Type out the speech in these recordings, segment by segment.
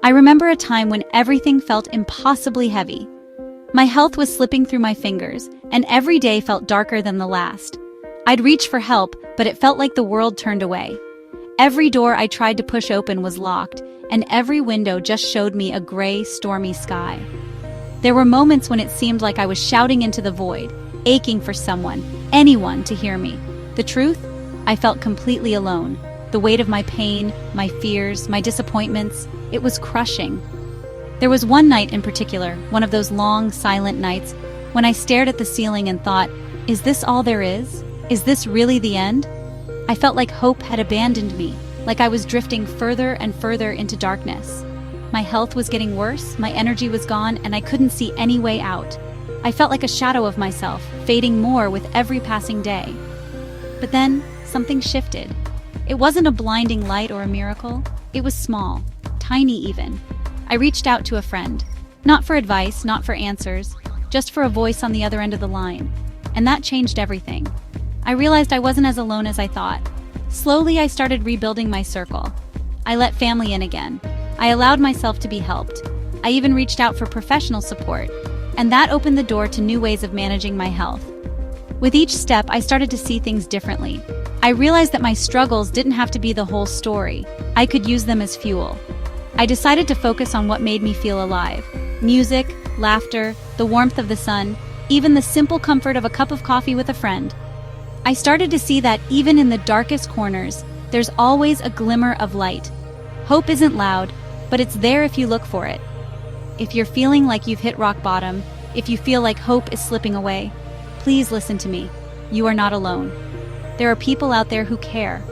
I remember a time when everything felt impossibly heavy. My health was slipping through my fingers, and every day felt darker than the last. I'd reach for help, but it felt like the world turned away. Every door I tried to push open was locked, and every window just showed me a gray, stormy sky. There were moments when it seemed like I was shouting into the void, aching for someone, anyone to hear me. The truth? I felt completely alone. The weight of my pain, my fears, my disappointments, it was crushing. There was one night in particular, one of those long, silent nights, when I stared at the ceiling and thought, is this all there is? Is this really the end? I felt like hope had abandoned me, like I was drifting further and further into darkness. My health was getting worse, my energy was gone, and I couldn't see any way out. I felt like a shadow of myself, fading more with every passing day. But then, something shifted. It wasn't a blinding light or a miracle. It was small, tiny even. I reached out to a friend. Not for advice, not for answers, just for a voice on the other end of the line. And that changed everything. I realized I wasn't as alone as I thought. Slowly, I started rebuilding my circle. I let family in again. I allowed myself to be helped. I even reached out for professional support. And that opened the door to new ways of managing my health. With each step, I started to see things differently. I realized that my struggles didn't have to be the whole story. I could use them as fuel. I decided to focus on what made me feel alive. Music, laughter, the warmth of the sun, even the simple comfort of a cup of coffee with a friend. I started to see that even in the darkest corners, there's always a glimmer of light. Hope isn't loud, but it's there if you look for it. If you're feeling like you've hit rock bottom, if you feel like hope is slipping away, please listen to me. You are not alone. There are people out there who care.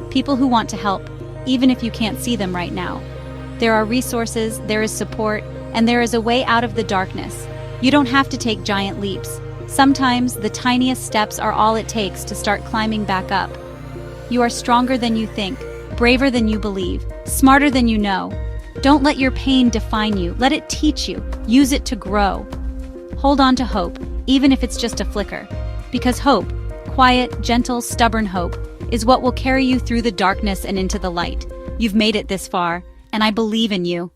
People who want to help, even if you can't see them right now. There are resources, there is support, and there is a way out of the darkness. You don't have to take giant leaps. Sometimes the tiniest steps are all it takes to start climbing back up. You are stronger than you think, braver than you believe, smarter than you know. Don't let your pain define you. Let it teach you. Use it to grow. Hold on to hope, even if it's just a flicker. Because hope, quiet, gentle, stubborn hope, is what will carry you through the darkness and into the light. You've made it this far, and I believe in you.